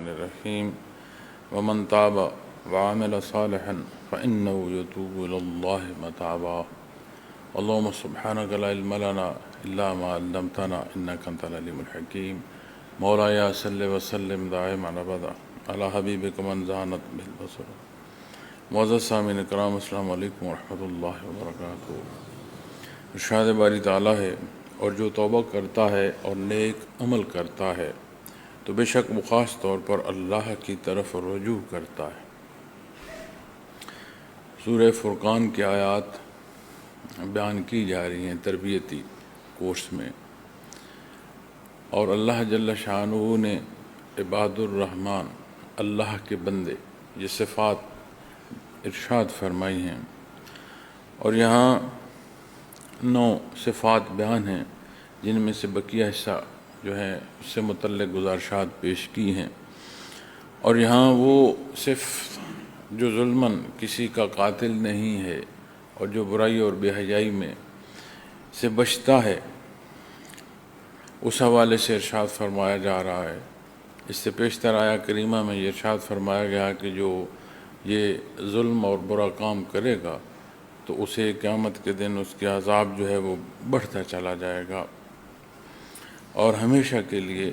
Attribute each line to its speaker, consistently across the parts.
Speaker 1: الرحمن الرحیم ومن تاب وعمل صالحا فإنه يتوب إلى الله متابا اللهم سبحانك لا علم لنا إلا ما علمتنا إنك أنت العليم الحكيم مولاي صل وسلم دائما أبدا على حبيبك من زانت بالبصر معزز سامعین کرام السلام علیکم ورحمۃ اللہ وبرکاتہ۔ ارشاد باری تعالیٰ ہے، اور جو توبہ کرتا ہے اور نیک عمل کرتا ہے تو بے شک وہ خاص طور پر اللہ کی طرف رجوع کرتا ہے۔ سورہ فرقان کی آیات بیان کی جا رہی ہیں تربیتی کورس میں، اور اللہ جل شانہ نے عباد الرحمن اللہ کے بندے یہ صفات ارشاد فرمائی ہیں، اور یہاں 9 صفات بیان ہیں جن میں سے بقیہ حصہ جو ہے اس سے متعلق گزارشات پیش کی ہیں۔ اور یہاں وہ صرف جو ظلماً کسی کا قاتل نہیں ہے اور جو برائی اور بے حیائی میں سے بچتا ہے، اس حوالے سے ارشاد فرمایا جا رہا ہے۔ اس سے پیشتر آیا کریمہ میں یہ ارشاد فرمایا گیا کہ جو یہ ظلم اور برا کام کرے گا تو اسے قیامت کے دن اس کے عذاب جو ہے وہ بڑھتا چلا جائے گا اور ہمیشہ کے لیے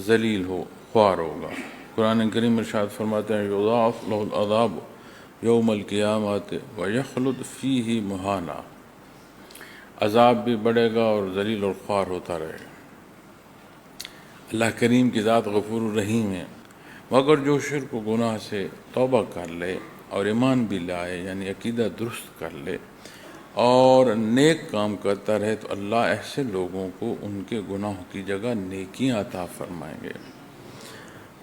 Speaker 1: ذلیل ہو خوار ہوگا۔ قرآن کریم ارشاد فرماتے ہیں یضاعف لہ العذاب یوم القیامت ویخلد فیہ مہانا، عذاب بھی بڑھے گا اور ذلیل اور خوار ہوتا رہے گا۔ اللہ کریم کی ذات غفور الرحیم ہے، مگر جو شرک و گناہ سے توبہ کر لے اور ایمان بھی لائے یعنی عقیدہ درست کر لے اور نیک کام کرتا رہے تو اللہ ایسے لوگوں کو ان کے گناہوں کی جگہ نیکیاں عطا فرمائیں گے،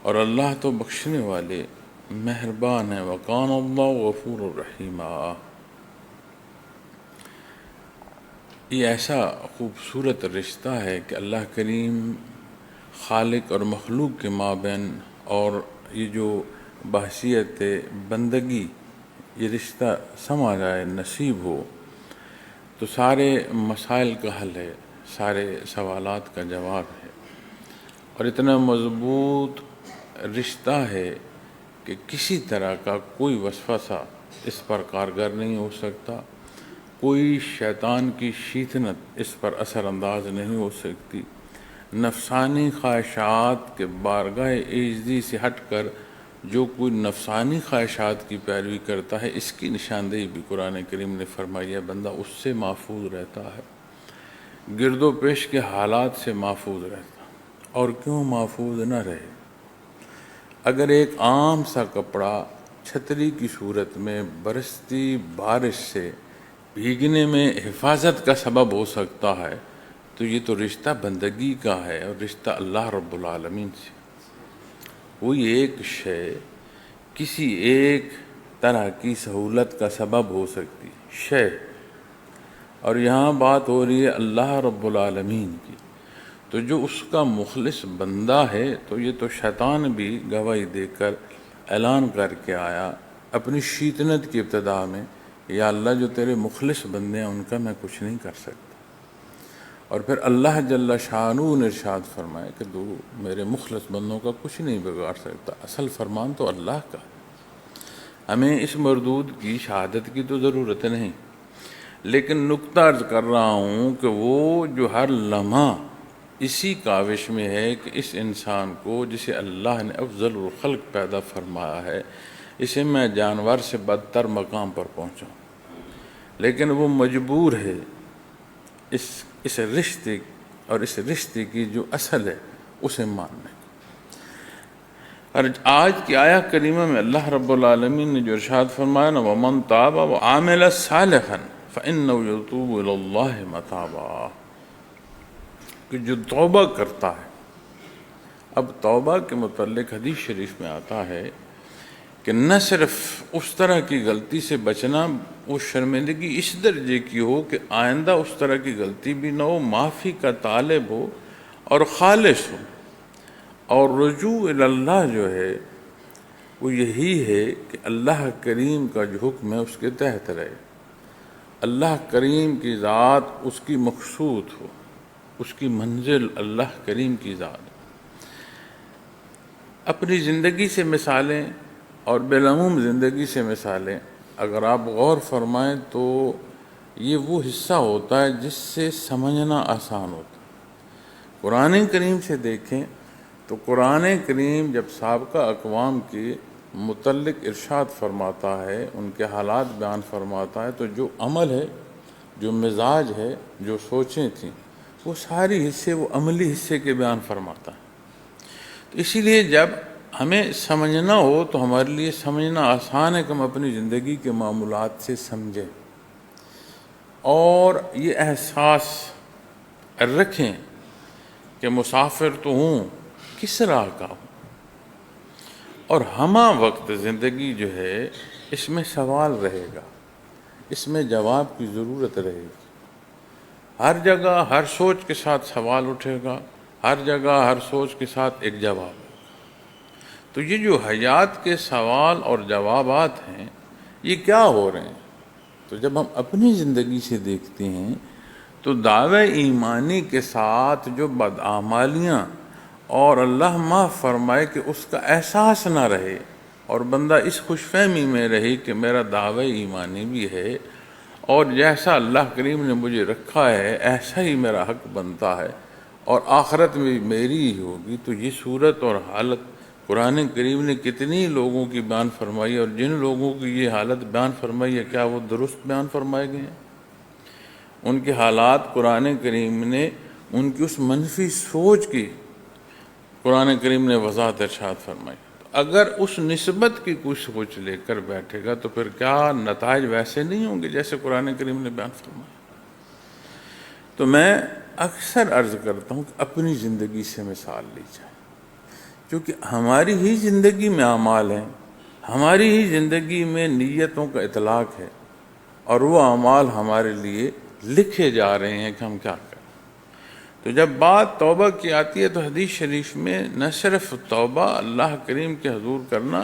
Speaker 1: اور اللہ تو بخشنے والے مہربان ہے۔ وَقَانَ اللَّهُ غَفُورٌ رَحِيمًا۔ یہ ایسا خوبصورت رشتہ ہے کہ اللہ کریم خالق اور مخلوق کے مابین اور یہ جو بحثیت بندگی یہ رشتہ سما جائے، نصیب ہو تو سارے مسائل کا حل ہے، سارے سوالات کا جواب ہے، اور اتنا مضبوط رشتہ ہے کہ کسی طرح کا کوئی وسوسہ اس پر کارگر نہیں ہو سکتا، کوئی شیطان کی شیطنت اس پر اثر انداز نہیں ہو سکتی۔ نفسانی خواہشات کے بارگاہ عاجزی سے ہٹ کر جو کوئی نفسانی خواہشات کی پیروی کرتا ہے، اس کی نشاندہی بھی قرآن کریم نے فرمائی ہے، بندہ اس سے محفوظ رہتا ہے، گرد و پیش کے حالات سے محفوظ رہتا ہے۔ اور کیوں محفوظ نہ رہے؟ اگر ایک عام سا کپڑا چھتری کی صورت میں برستی بارش سے بھیگنے میں حفاظت کا سبب ہو سکتا ہے تو یہ تو رشتہ بندگی کا ہے اور رشتہ اللہ رب العالمین سے۔ کوئی ایک شے کسی ایک طرح کی سہولت کا سبب ہو سکتی شے، اور یہاں بات ہو رہی ہے اللہ رب العالمین کی، تو جو اس کا مخلص بندہ ہے تو یہ تو شیطان بھی گواہی دے کر اعلان کر کے آیا اپنی شیطنت کی ابتدا میں، یا اللہ جو تیرے مخلص بندے ہیں ان کا میں کچھ نہیں کر سکتا۔ اور پھر اللہ جل شانہ نے ارشاد فرمایا کہ تو میرے مخلص بندوں کا کچھ نہیں بگاڑ سکتا، اصل فرمان تو اللہ کا۔ ہمیں اس مردود کی شہادت کی تو ضرورت نہیں، لیکن نقطہ عرض کر رہا ہوں کہ وہ جو ہر لمحہ اسی کاوش میں ہے کہ اس انسان کو جسے اللہ نے افضل الخلق پیدا فرمایا ہے اسے میں جانور سے بدتر مقام پر پہنچاؤں، لیکن وہ مجبور ہے اس رشتے اور اس رشتے کی جو اصل ہے اسے ماننے۔ اور آج کی آیہ کریمہ میں اللہ رب العالمین نے جو ارشاد فرمایا نا وَمَن تَابَ وَعَمِلَ صَالِحًا فَإِنَّهُ يَتُوبُ إِلَى اللَّهِ مَتَابًا، کہ جو توبہ کرتا ہے۔ اب توبہ کے متعلق حدیث شریف میں آتا ہے کہ نہ صرف اس طرح کی غلطی سے بچنا، وہ شرمندگی اس درجے کی ہو کہ آئندہ اس طرح کی غلطی بھی نہ ہو، معافی کا طالب ہو اور خالص ہو، اور رجوع اللہ جو ہے وہ یہی ہے کہ اللہ کریم کا جو حکم ہے اس کے تحت رہے، اللہ کریم کی ذات اس کی مقصود ہو، اس کی منزل اللہ کریم کی ذات۔ اپنی زندگی سے مثالیں اور بالعموم زندگی سے مثالیں اگر آپ غور فرمائیں تو یہ وہ حصہ ہوتا ہے جس سے سمجھنا آسان ہوتا ہے۔ قرآن کریم سے دیکھیں تو قرآن کریم جب سابقہ اقوام کے متعلق ارشاد فرماتا ہے، ان کے حالات بیان فرماتا ہے، تو جو عمل ہے، جو مزاج ہے، جو سوچیں تھیں، وہ ساری حصے وہ عملی حصے کے بیان فرماتا ہے۔ تو اسی لیے جب ہمیں سمجھنا ہو تو ہمارے لیے سمجھنا آسان ہے کہ ہم اپنی زندگی کے معمولات سے سمجھیں اور یہ احساس رکھیں کہ مسافر تو ہوں، کس راہ کا ہوں، اور ہمہ وقت زندگی جو ہے اس میں سوال رہے گا، اس میں جواب کی ضرورت رہے گی۔ ہر جگہ ہر سوچ کے ساتھ سوال اٹھے گا، ہر جگہ ہر سوچ کے ساتھ ایک جواب ہوگا۔ تو یہ جو حیات کے سوال اور جوابات ہیں، یہ کیا ہو رہے ہیں؟ تو جب ہم اپنی زندگی سے دیکھتے ہیں تو دعوی ایمانی کے ساتھ جو بدعمالیاں اور اللہ معاف فرمائے کہ اس کا احساس نہ رہے اور بندہ اس خوش فہمی میں رہے کہ میرا دعوی ایمانی بھی ہے اور جیسا اللہ کریم نے مجھے رکھا ہے ایسا ہی میرا حق بنتا ہے اور آخرت میں بھی میری ہی ہوگی، تو یہ صورت اور حالت قرآن کریم نے کتنی لوگوں کی بیان فرمائی، اور جن لوگوں کی یہ حالت بیان فرمائی ہے کیا وہ درست بیان فرمائے گئے ہیں؟ ان کے حالات قرآن کریم نے ان کی اس منفی سوچ کی قرآن کریم نے وضاحت ارشاد فرمائی۔ اگر اس نسبت کی کوئی سوچ لے کر بیٹھے گا تو پھر کیا نتائج ویسے نہیں ہوں گے جیسے قرآن کریم نے بیان فرمایا؟ تو میں اکثر عرض کرتا ہوں کہ اپنی زندگی سے مثال لی جائے، کیونکہ ہماری ہی زندگی میں اعمال ہیں، ہماری ہی زندگی میں نیتوں کا اطلاق ہے، اور وہ اعمال ہمارے لیے لکھے جا رہے ہیں کہ ہم کیا کریں۔ تو جب بات توبہ کی آتی ہے تو حدیث شریف میں نہ صرف توبہ اللہ کریم کے حضور کرنا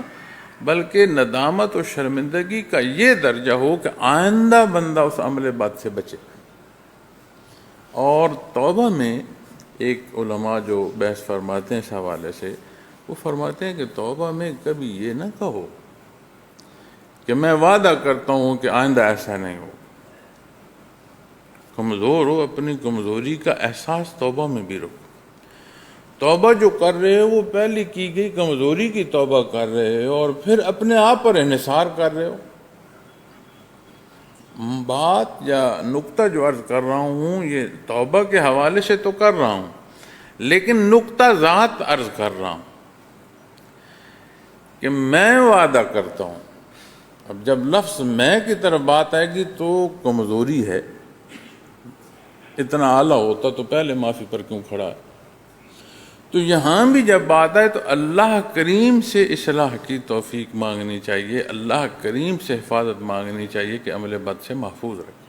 Speaker 1: بلکہ ندامت و شرمندگی کا یہ درجہ ہو کہ آئندہ بندہ اس عمل بد سے بچے۔ اور توبہ میں ایک علماء جو بحث فرماتے ہیں اس حوالے سے، وہ فرماتے ہیں کہ توبہ میں کبھی یہ نہ کہو کہ میں وعدہ کرتا ہوں کہ آئندہ ایسا نہیں ہو۔ کمزور ہو، اپنی کمزوری کا احساس توبہ میں بھی رکھو۔ توبہ جو کر رہے ہو وہ پہلے کی گئی کمزوری کی توبہ کر رہے ہو اور پھر اپنے آپ پر انحصار کر رہے ہو۔ بات یا نقطہ جو عرض کر رہا ہوں یہ توبہ کے حوالے سے تو کر رہا ہوں، لیکن نقطہ ذات عرض کر رہا ہوں کہ میں وعدہ کرتا ہوں۔ اب جب لفظ میں کی طرف بات آئے گی تو کمزوری ہے، اتنا اعلیٰ ہوتا تو پہلے معافی پر کیوں کھڑا ہے؟ تو یہاں بھی جب بات آئے تو اللہ کریم سے اصلاح کی توفیق مانگنی چاہیے، اللہ کریم سے حفاظت مانگنی چاہیے کہ عمل بد سے محفوظ رکھے۔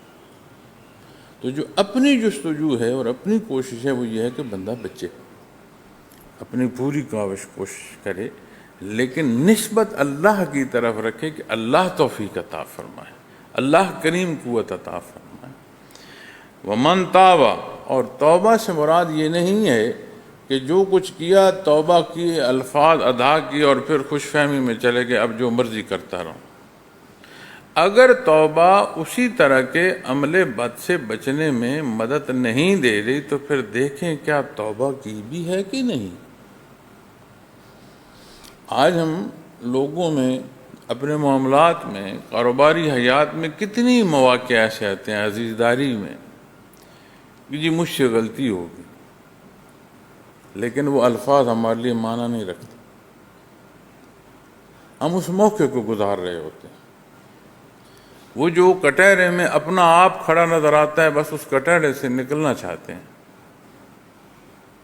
Speaker 1: تو جو اپنی جستجو ہے اور اپنی کوشش ہے وہ یہ ہے کہ بندہ بچے، اپنی پوری کوشش کرے، لیکن نسبت اللہ کی طرف رکھے کہ اللہ توفیق عطا فرمائے، اللہ کریم قوت عطا فرمائے۔ ومن تاب، اور توبہ سے مراد یہ نہیں ہے کہ جو کچھ کیا توبہ کی، الفاظ ادا کی اور پھر خوش فہمی میں چلے گئے اب جو مرضی کرتا رہوں۔ اگر توبہ اسی طرح کے عمل بد سے بچنے میں مدد نہیں دے رہی تو پھر دیکھیں کیا توبہ کی بھی ہے کہ نہیں۔ آج ہم لوگوں میں اپنے معاملات میں، کاروباری حیات میں کتنی مواقع ایسے آتے ہیں، عزیزداری میں، کہ جی مجھ سے غلطی ہوگی، لیکن وہ الفاظ ہمارے لیے معنی نہیں رکھتے۔ ہم اس موقع کو گزار رہے ہوتے ہیں۔ وہ جو کٹہرے میں اپنا آپ کھڑا نظر آتا ہے بس اس کٹہرے سے نکلنا چاہتے ہیں۔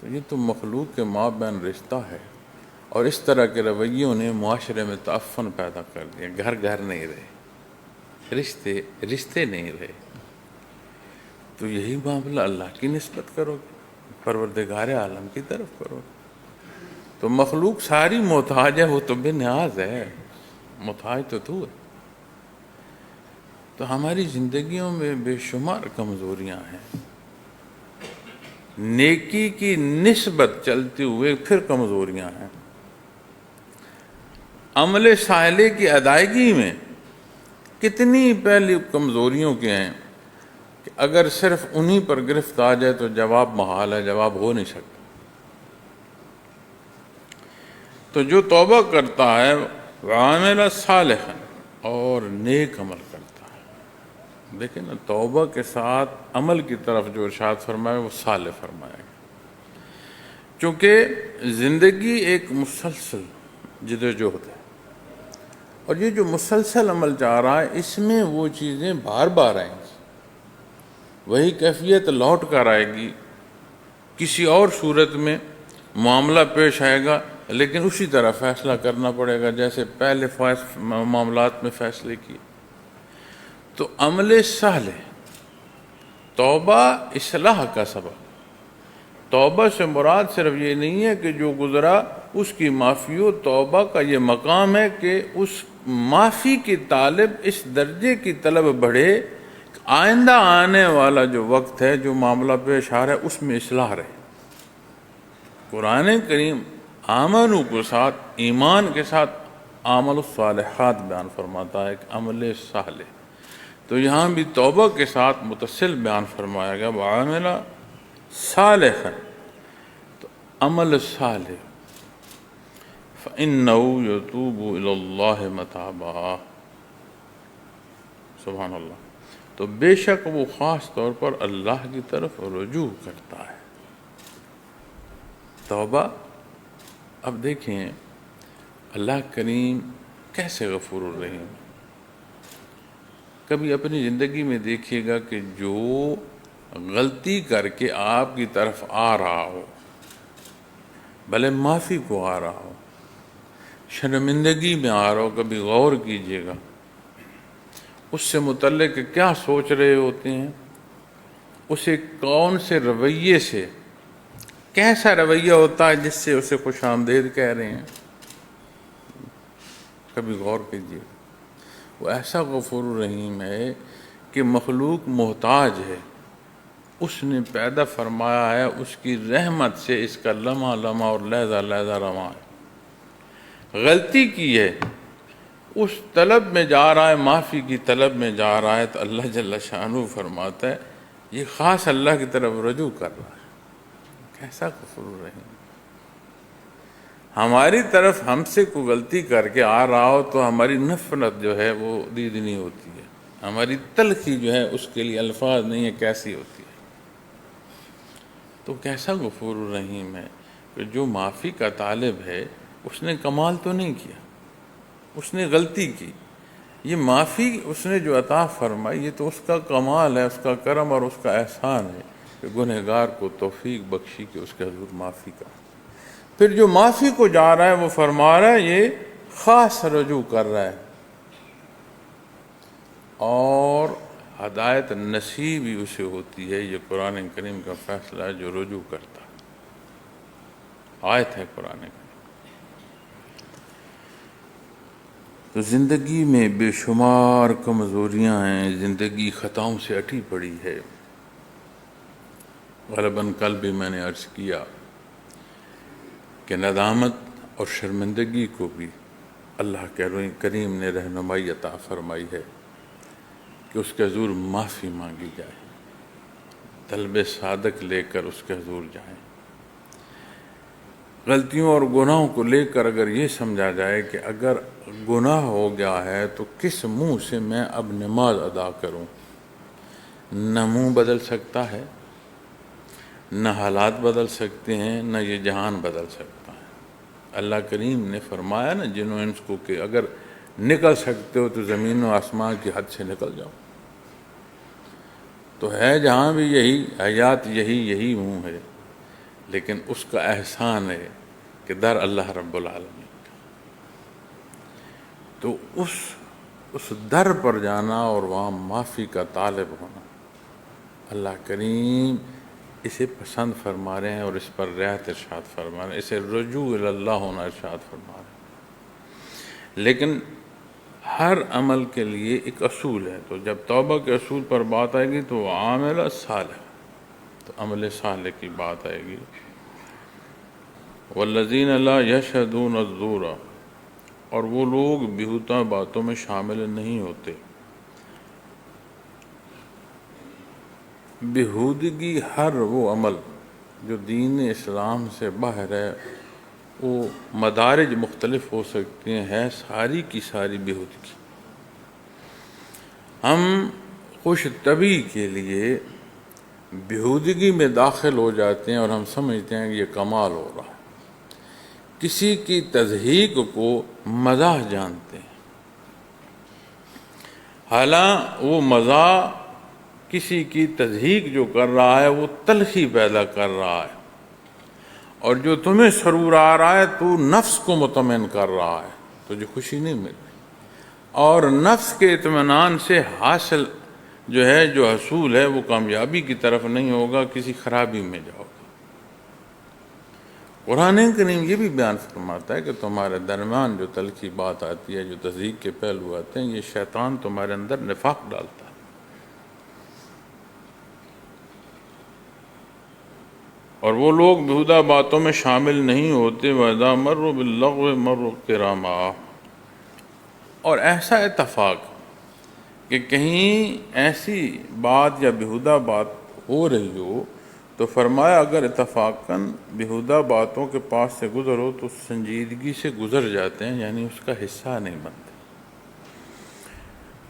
Speaker 1: تو یہ تو مخلوق کے مابین رشتہ ہے، اور اس طرح کے رویوں نے معاشرے میں تعفن پیدا کر دیا، گھر گھر نہیں رہے، رشتے رشتے نہیں رہے۔ تو یہی معاملہ اللہ کی نسبت کرو گے، پروردگار عالم کی طرف کرو گے۔ تو مخلوق ساری محتاج ہے، وہ تو بے نیاز ہے، محتاج تو تو ہے۔ تو ہماری زندگیوں میں بے شمار کمزوریاں ہیں، نیکی کی نسبت چلتے ہوئے پھر کمزوریاں ہیں۔ عمل صالح کی ادائیگی میں کتنی پہلی کمزوریوں کے ہیں کہ اگر صرف انہی پر گرفت آ جائے تو جواب محال ہے، جواب ہو نہیں سکتا۔ تو جو توبہ کرتا ہے وعمل صالحا اور نیک عمل کرتا ہے، دیکھیں نا، توبہ کے ساتھ عمل کی طرف جو ارشاد فرمایا وہ صالح فرمایا گیا، چونکہ زندگی ایک مسلسل جدوجہد ہے، اور یہ جو مسلسل عمل چاہ رہا ہے اس میں وہ چیزیں بار بار آئیں گی، وہی کیفیت لوٹ کر آئے گی، کسی اور صورت میں معاملہ پیش آئے گا، لیکن اسی طرح فیصلہ کرنا پڑے گا جیسے پہلے معاملات میں فیصلے کیے۔ تو عمل صالح، توبہ اصلاح کا سبب۔ توبہ سے مراد صرف یہ نہیں ہے کہ جو گزرا اس کی معافی ہو، توبہ کا یہ مقام ہے کہ اس معافی کی طالب اس درجے کی طلب بڑھے، آئندہ آنے والا جو وقت ہے، جو معاملہ پیش آ رہا ہے، اس میں اصلاح رہے۔ قرآن کریم آمنو کے ساتھ، ایمان کے ساتھ عمل الصالحات بیان فرماتا ہے، کہ عمل صالح، تو یہاں بھی توبہ کے ساتھ متصل بیان فرمایا گیا وعمل صالحا، تو عمل صالح فإنه يتوب إلى الله متابا، سبحان اللہ، تو بے شک وہ خاص طور پر اللہ کی طرف رجوع کرتا ہے۔ توبہ، اب دیکھیں اللہ کریم کیسے غفور الرحیم۔ کبھی اپنی زندگی میں دیکھیے گا کہ جو غلطی کر کے آپ کی طرف آ رہا ہو، بھلے معافی کو آ رہا ہو، شرمندگی میں آ رہا ہو، کبھی غور کیجئے گا اس سے متعلق کیا سوچ رہے ہوتے ہیں، اسے کون سے رویے سے، کیسا رویہ ہوتا ہے جس سے اسے خوش آمدید کہہ رہے ہیں، کبھی غور کیجئے۔ وہ ایسا غفور الرحیم ہے کہ مخلوق محتاج ہے، اس نے پیدا فرمایا ہے، اس کی رحمت سے اس کا لمحہ لمحہ اور لحظہ لحظہ رواں ہے۔ غلطی کی ہے، اس طلب میں جا رہا ہے، معافی کی طلب میں جا رہا ہے، تو اللہ جل شانہ فرماتا ہے یہ خاص اللہ کی طرف رجوع کر رہا ہے۔ کیسا غفور الرحیم۔ ہماری طرف ہم سے کوئی غلطی کر کے آ رہا ہو تو ہماری نفرت جو ہے وہ دیدنی ہوتی ہے، ہماری تلخی جو ہے اس کے لیے الفاظ نہیں ہے، کیسی ہوتی ہے۔ تو کیسا غفور الرحیم ہے کہ جو معافی کا طالب ہے اس نے کمال تو نہیں کیا، اس نے غلطی کی، یہ معافی اس نے جو عطا فرمائی یہ تو اس کا کمال ہے، اس کا کرم اور اس کا احسان ہے کہ گنہگار کو توفیق بخشی کہ اس کے حضور معافی کا۔ پھر جو معافی کو جا رہا ہے وہ فرما رہا ہے یہ خاص رجوع کر رہا ہے، اور ہدایت نصیب ہی اسے ہوتی ہے۔ یہ قرآن کریم کا فیصلہ ہے جو رجوع کرتا ہے، آیت ہے قرآن کریم۔ تو زندگی میں بے شمار کمزوریاں ہیں، زندگی خطاؤں سے اٹی پڑی ہے۔ غالباً کل بھی میں نے عرض کیا کہ ندامت اور شرمندگی کو بھی اللہ کے کریم نے رہنمائی عطا فرمائی ہے کہ اس کے حضور معافی مانگی جائے، طلب صادق لے کر اس کے حضور جائیں۔ غلطیوں اور گناہوں کو لے کر اگر یہ سمجھا جائے کہ اگر گناہ ہو گیا ہے تو کس منہ سے میں اب نماز ادا کروں، نہ منہ بدل سکتا ہے، نہ حالات بدل سکتے ہیں، نہ یہ جہان بدل سکتا ہے۔ اللہ کریم نے فرمایا نا جن و انس کو کہ اگر نکل سکتے ہو تو زمین و آسمان کی حد سے نکل جاؤ۔ تو ہے جہاں بھی یہی حیات، یہی منہ ہے، لیکن اس کا احسان ہے کہ در اللہ رب العالمین کا، تو اس در پر جانا اور وہاں معافی کا طالب ہونا اللہ کریم اسے پسند فرما رہے ہیں، اور اس پر رعایت ارشاد فرما رہے ہیں، اسے رجوع اللہ ہونا ارشاد فرما رہے ہیں۔ لیکن ہر عمل کے لیے ایک اصول ہے، تو جب توبہ کے اصول پر بات آئے گی تو عامل صالح، تو عمل صالح کی بات آئے گی۔ والذین لا یشہدون الزور اور وہ لوگ بیہودہ باتوں میں شامل نہیں ہوتے۔ بیہودگی ہر وہ عمل جو دین اسلام سے باہر ہے، وہ مدارج مختلف ہو سکتے ہیں، ساری کی ساری بیہودگی۔ ہم خوش طبعی کے لیے بیہودگی میں داخل ہو جاتے ہیں اور ہم سمجھتے ہیں کہ یہ کمال ہو رہا ہے، کسی کی تضحیک کو مزاح جانتے ہیں، حالانکہ وہ مزاح کسی کی تضحیک جو کر رہا ہے وہ تلخی پیدا کر رہا ہے، اور جو تمہیں سرور آ رہا ہے تو نفس کو مطمئن کر رہا ہے، تجھے خوشی نہیں مل رہی، اور نفس کے اطمینان سے حاصل جو ہے، جو حصول ہے، وہ کامیابی کی طرف نہیں ہوگا، کسی خرابی میں جاؤ گا۔ قرآن کریم یہ بھی بیان فرماتا ہے کہ تمہارے درمیان جو تلخی بات آتی ہے، جو تضحیک کے پہلو آتے ہیں، یہ شیطان تمہارے اندر نفاق ڈالتا ہے۔ اور وہ لوگ بیہودہ باتوں میں شامل نہیں ہوتے، وَإِذَا مَرُّوا بِاللَّغْوِ مَرُّوا كِرَامًا۔ اور ایسا اتفاق کہ کہیں ایسی بات یا بیہودہ بات ہو رہی ہو تو فرمایا اگر اتفاقاً بیہودہ باتوں کے پاس سے گزرو تو سنجیدگی سے گزر جاتے ہیں، یعنی اس کا حصہ نہیں بنتے۔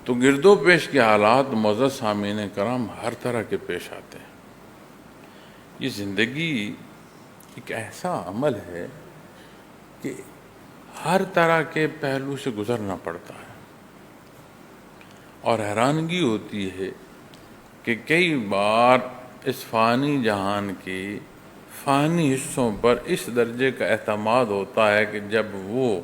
Speaker 1: تو گرد و پیش کے حالات معزز سامعین کرام ہر طرح کے پیش آتے ہیں۔ یہ زندگی ایک ایسا عمل ہے کہ ہر طرح کے پہلو سے گزرنا پڑتا ہے، اور حیرانگی ہوتی ہے کہ کئی بار اس فانی جہان کی فانی حصوں پر اس درجے کا اعتماد ہوتا ہے کہ جب وہ